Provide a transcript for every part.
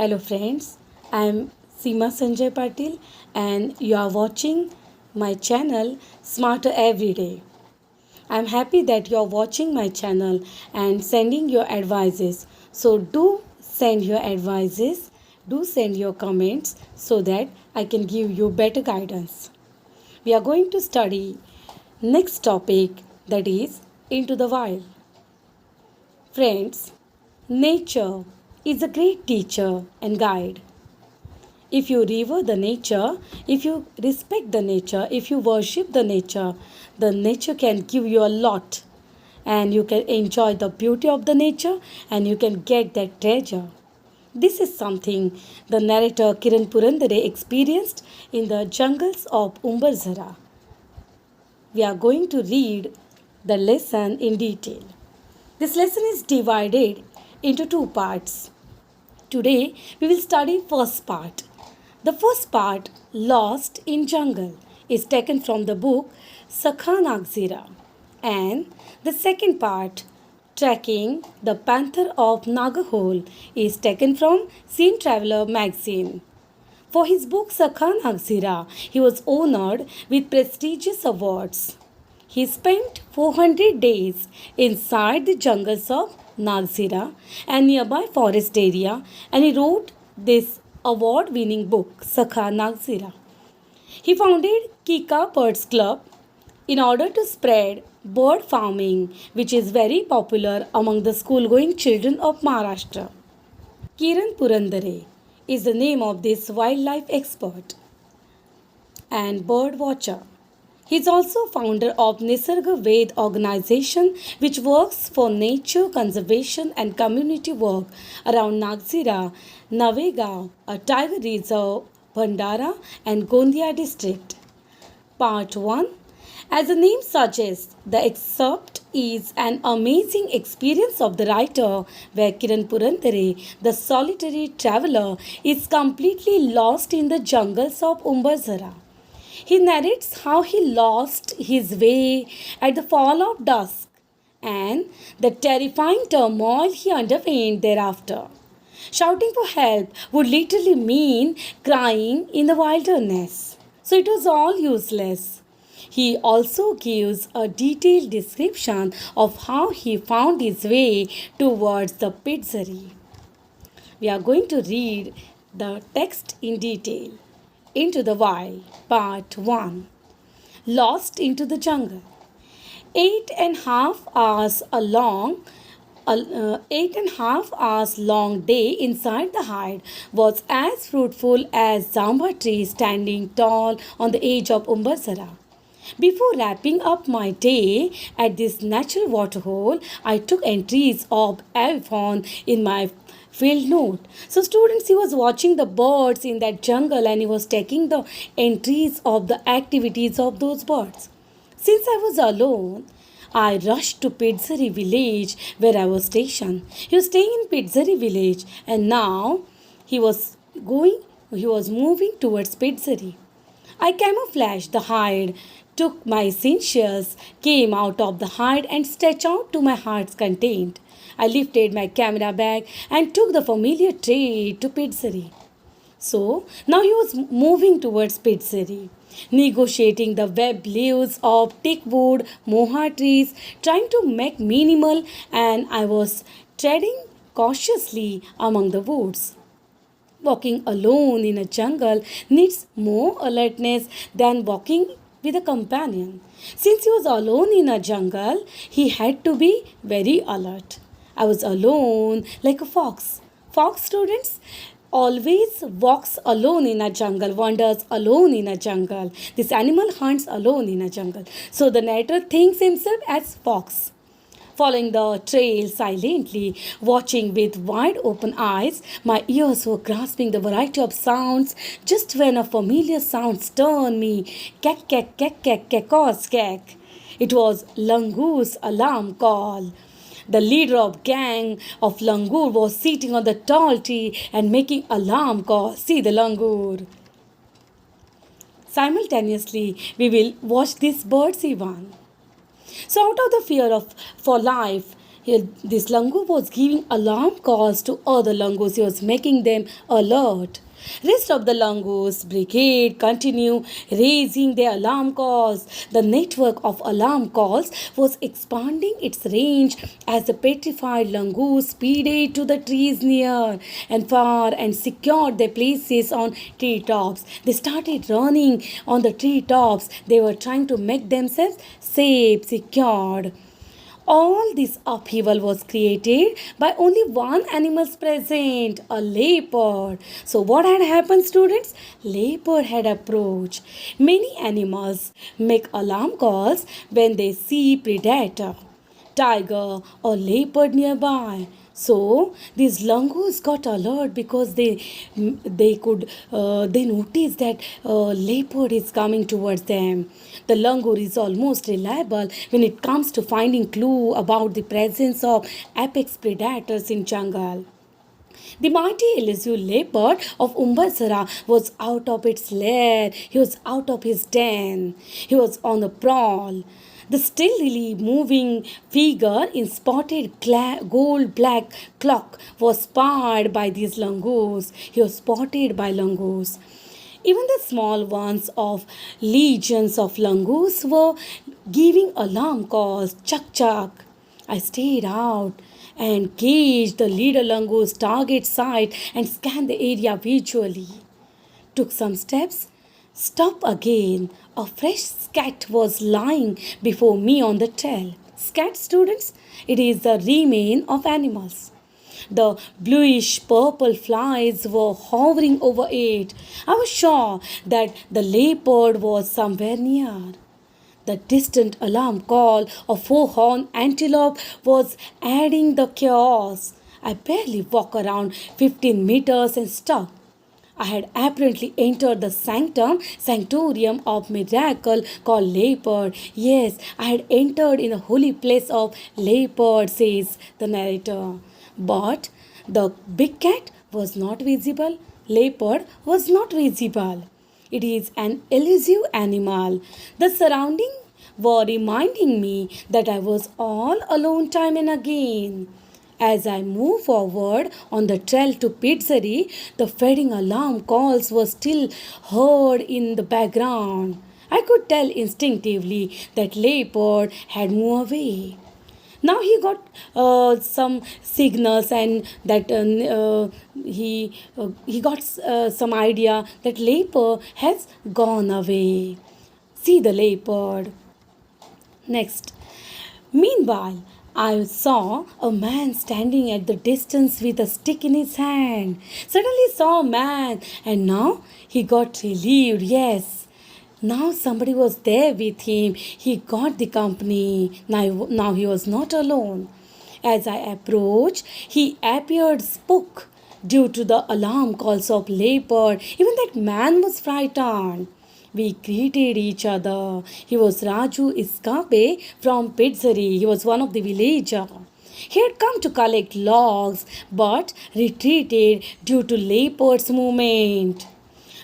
Hello friends, I am Seema Sanjay Patil and you are watching my channel Smarter Every Day. I am happy that you are watching my channel and sending your advices. So do send your advices, do send your comments so that I can give you better guidance. We are going to study next topic, that is Into the Wild. Friends, nature is a great teacher and guide. If you revere the nature, if you respect the nature, if you worship the nature can give you a lot, and you can enjoy the beauty of the nature and you can get that treasure. This is something the narrator Kiran Purandare experienced in the jungles of Umbarzara. We are going to read the lesson in detail. This lesson is divided into two parts. Today we will study first part. The first part, Lost in Jungle, is taken from the book Sakha Nagzira, and the second part, Tracking the Panther of Nagahole, is taken from Scene Traveler magazine. For his book Sakha Nagzira, he was honored with prestigious awards. He spent 400 days inside the jungles of Nagzira and nearby forest area, and he wrote this award-winning book, Sakha Nagzira. He founded Kika Birds Club in order to spread bird farming, which is very popular among the school-going children of Maharashtra. Kiran Purandare is the name of this wildlife expert and bird watcher. He is also founder of Nisarga Ved organization, which works for nature conservation and community work around Nagzira, Navegaon, a tiger reserve, Bhandara and Gondia district. Part 1. As the name suggests, the excerpt is an amazing experience of the writer where Kiran Purandare, the solitary traveler, is completely lost in the jungles of Umbarzara. He narrates how he lost his way at the fall of dusk and the terrifying turmoil he underwent thereafter. Shouting for help would literally mean crying in the wilderness. So it was all useless. He also gives a detailed description of how he found his way towards the Pitzari. We are going to read the text in detail. Into the Wild, Part 1. Lost into the Jungle. 8.5 hours long day inside the hide was as fruitful as Zamba tree standing tall on the edge of Umbarzara. Before wrapping up my day at this natural waterhole, I took entries of Avon in my field note. So, students, he was watching the birds in that jungle and he was taking the entries of the activities of those birds. Since I was alone, I rushed to Pidzari village where I was stationed. He was staying in Pidzari village and now he was moving towards Pidzari. I camouflaged the hide, took my essentials, came out of the hide and stretched out to my heart's content. I lifted my camera bag and took the familiar trail to Pidzari. So now he was moving towards Pidzari, negotiating the web leaves of teak wood, moha trees, trying to make minimal, and I was treading cautiously among the woods. Walking alone in a jungle needs more alertness than walking with a companion. Since he was alone in a jungle, he had to be very alert. I was alone like a fox. Fox students always walks alone in a jungle, wanders alone in a jungle. This animal hunts alone in a jungle. So the narrator thinks himself as fox. Following the trail silently, watching with wide open eyes, my ears were grasping the variety of sounds just when a familiar sound stirred me. Kek, kek, kek, kek, kekos, kek. It was Langoor's alarm call. The leader of gang of Langoor was sitting on the tall tree and making alarm call. See the Langoor. Simultaneously, we will watch these birds even. So, out of the fear of for life, This langur was giving alarm calls to other langurs. He was making them alert. Rest of the langurs brigade continue raising their alarm calls. The network of alarm calls was expanding its range as the petrified langurs speeded to the trees near and far and secured their places on tree tops. They started running on the tree tops. They were trying to make themselves safe, secured. All this upheaval was created by only one animal present, a leopard. So what had happened, students? Leopard had approached. Many animals make alarm calls when they see predator, tiger or leopard nearby. So these langurs got alert because they noticed that leopard is coming towards them. The langur is almost reliable when it comes to finding clue about the presence of apex predators in jungle. The mighty elusive leopard of Umbasara was out of its lair. He was out of his den. He was on the prowl. The stealthily moving figure in spotted gold black cloak was spied by these langurs. He was spotted by langurs. Even the small ones of legions of langurs were giving alarm calls. Chuck, chuck. I stayed out and gauged the leader langur's target site and scanned the area visually. Took some steps, stopped again. A fresh scat was lying before me on the trail. Scat, students, it is the remain of animals. The bluish purple flies were hovering over it. I was sure that the leopard was somewhere near. The distant alarm call of four-horned antelope was adding the chaos. I barely walked around 15 meters and stopped. I had apparently entered the sanctorium of miracle called leopard. Yes, I had entered in the holy place of leopard, says the narrator. But the big cat was not visible. Leopard was not visible. It is an elusive animal. The surroundings were reminding me that I was all alone time and again. As I moved forward on the trail to Pizzeri, the fading alarm calls were still heard in the background. I could tell instinctively that leopard had moved away. Now he got some signals and that he got some idea that leopard has gone away. See the leopard. Next. Meanwhile, I saw a man standing at the distance with a stick in his hand. Suddenly saw a man, and now he got relieved. Yes, now somebody was there with him. He got the company. Now he was not alone. As I approached, he appeared spook due to the alarm calls of leopard. Even that man was frightened. We greeted each other. He was Raju Iskabe from Pizzeri. He was one of the villager. He had come to collect logs but retreated due to leopard's movement.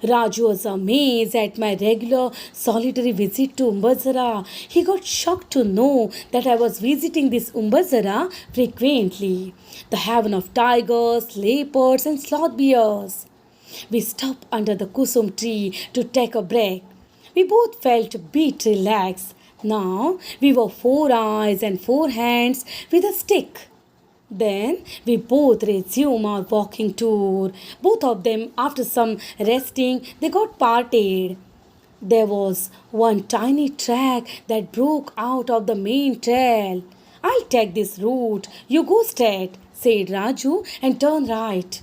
Raju was amazed at my regular solitary visit to Umbazara. He got shocked to know that I was visiting this Umbazara frequently, the haven of tigers, leopards, and sloth bears. We stopped under the kusum tree to take a break. We both felt a bit relaxed. Now we were four eyes and four hands with a stick. Then we both resumed our walking tour. Both of them, after some resting, they got parted. There was one tiny track that broke out of the main trail. I'll take this route. You go straight, said Raju, and turn right.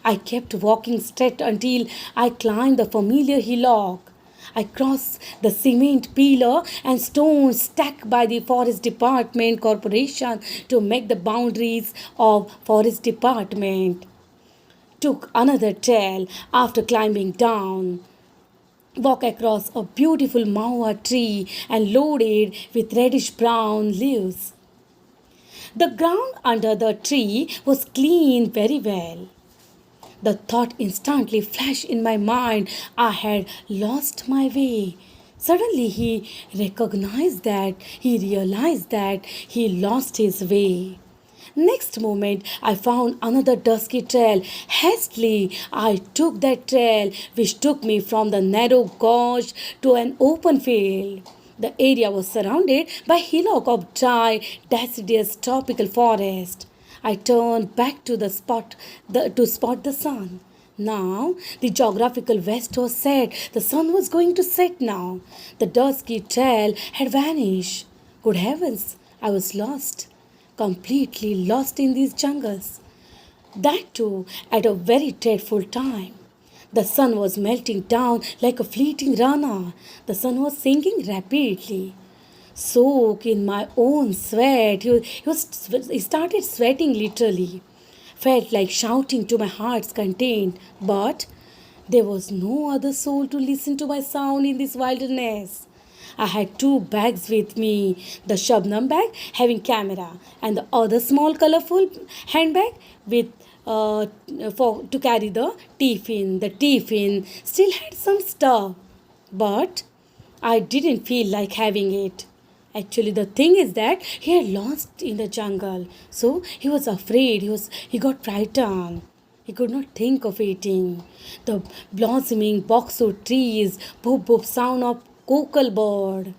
I kept walking straight until I climbed the familiar hillock. I crossed the cement pillar and stones stacked by the Forest Department Corporation to make the boundaries of Forest Department. Took another trail after climbing down. Walk across a beautiful maua tree and loaded with reddish brown leaves. The ground under the tree was clean very well. The thought instantly flashed in my mind I had lost my way. Suddenly he realized that he lost his way. Next moment, I found another dusky trail. Hastily, I took that trail, which took me from the narrow gorge to an open field. The area was surrounded by hillock of dry, deciduous tropical forest. I turned back to the spot to spot the sun. Now the geographical west was set. The sun was going to set now. The dusky trail had vanished. Good heavens, I was lost, completely lost in these jungles. That too at a very dreadful time. The sun was melting down like a fleeting runner. The sun was sinking rapidly. Soak in my own sweat. He started sweating literally. Felt like shouting to my heart's content, but there was no other soul to listen to my sound in this wilderness. I had two bags with me, the Shabnam bag having camera and the other small colorful handbag with for to carry the tiffin. The tiffin still had some stuff, but I didn't feel like having it. Actually, the thing is that he had lost in the jungle, so he was afraid. He got frightened. He could not think of eating. The blossoming boxwood trees, boop boop sound of cockle bird,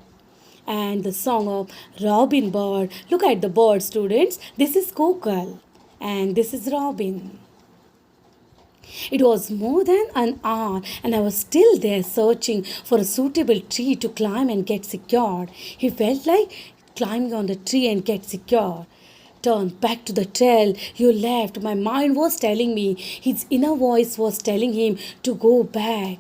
and the song of robin bird. Look at the bird, students. This is cockle, and this is robin. It was more than an hour, and I was still there searching for a suitable tree to climb and get secured. He felt like climbing on the tree and get secure. Turn back to the trail you left. My mind was telling me, his inner voice was telling him to go back.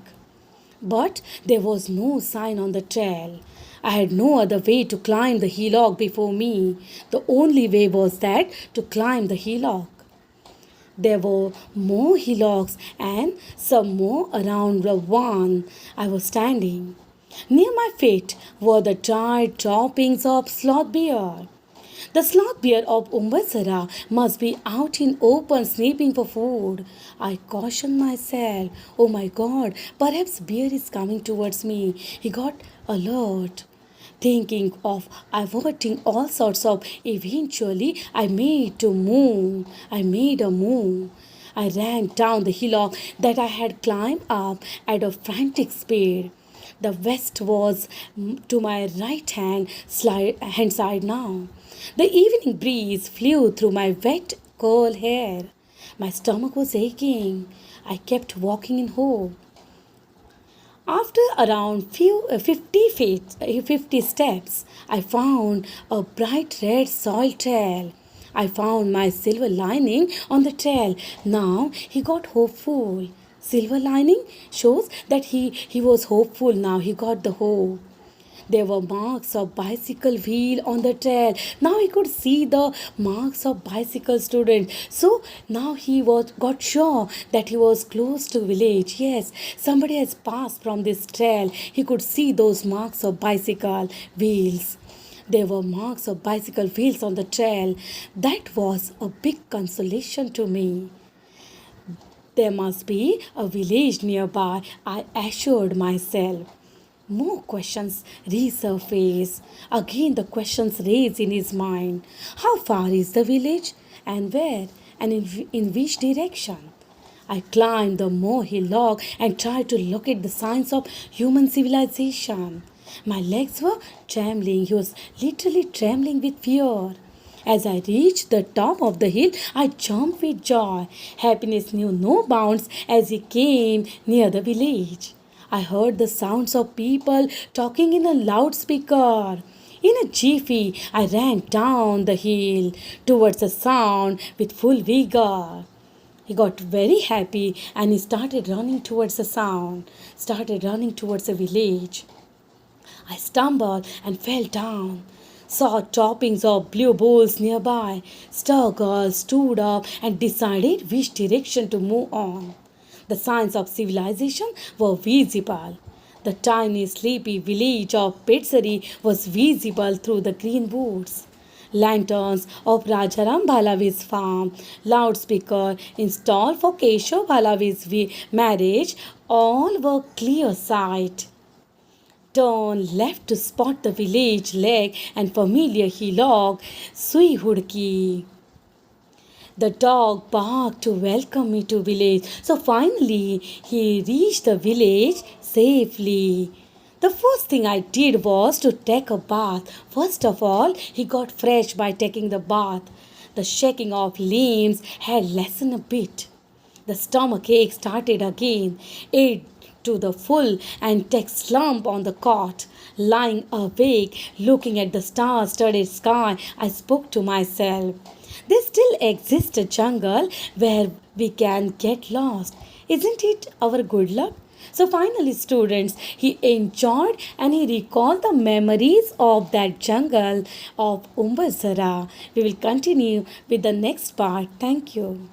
But there was no sign on the trail. I had no other way to climb the hillock before me. The only way was that to climb the hillock. There were more hillocks and some more around the one I was standing. Near my feet were the dried droppings of sloth bear. The sloth bear of Umbasara must be out in open sniffing for food. I cautioned myself, oh my God, perhaps bear is coming towards me. He got alert. Thinking of averting all sorts of eventually I made a move. I ran down the hillock that I had climbed up at a frantic speed. The west was to my hand side now. The evening breeze flew through my wet curl hair. My stomach was aching. I kept walking in hope. After around 50 steps, I found a bright red soil trail. I found my silver lining on the trail. Now he got hopeful. Silver lining shows that he was hopeful now. He got the hope. There were marks of bicycle wheel on the trail. Now he could see the marks of bicycle students. So now he was got sure that he was close to village. Yes, somebody has passed from this trail. He could see those marks of bicycle wheels. There were marks of bicycle wheels on the trail. That was a big consolation to me. There must be a village nearby, I assured myself. More questions resurface. Again, the questions raise in his mind. How far is the village? And where? And in which direction? I climbed the more hillock and tried to locate the signs of human civilization. My legs were trembling. He was literally trembling with fear. As I reached the top of the hill, I jumped with joy. Happiness knew no bounds as he came near the village. I heard the sounds of people talking in a loudspeaker. In a jiffy, I ran down the hill towards the sound with full vigor. He got very happy and he started running towards the sound, started running towards the village. I stumbled and fell down. Saw droppings of blue bulls nearby. Stargirl stood up and decided which direction to move on. The signs of civilization were visible. The tiny sleepy village of Petsari was visible through the green woods. Lanterns of Rajaram Balavi's farm, loudspeaker installed for Keshav Balavi's marriage, all were clear sight. Turn left to spot the village lake and familiar hillock, Sui Hudki. The dog barked to welcome me to village. So finally he reached the village safely. The first thing I did was to take a bath. First of all, he got fresh by taking the bath. The shaking of limbs had lessened a bit. The stomach ache started again, ate to the full and take slump on the cot. Lying awake, looking at the star-studded sky, I spoke to myself. There still exists a jungle where we can get lost. Isn't it our good luck? So finally, students, he enjoyed and he recalled the memories of that jungle of Umbazara. We will continue with the next part. Thank you.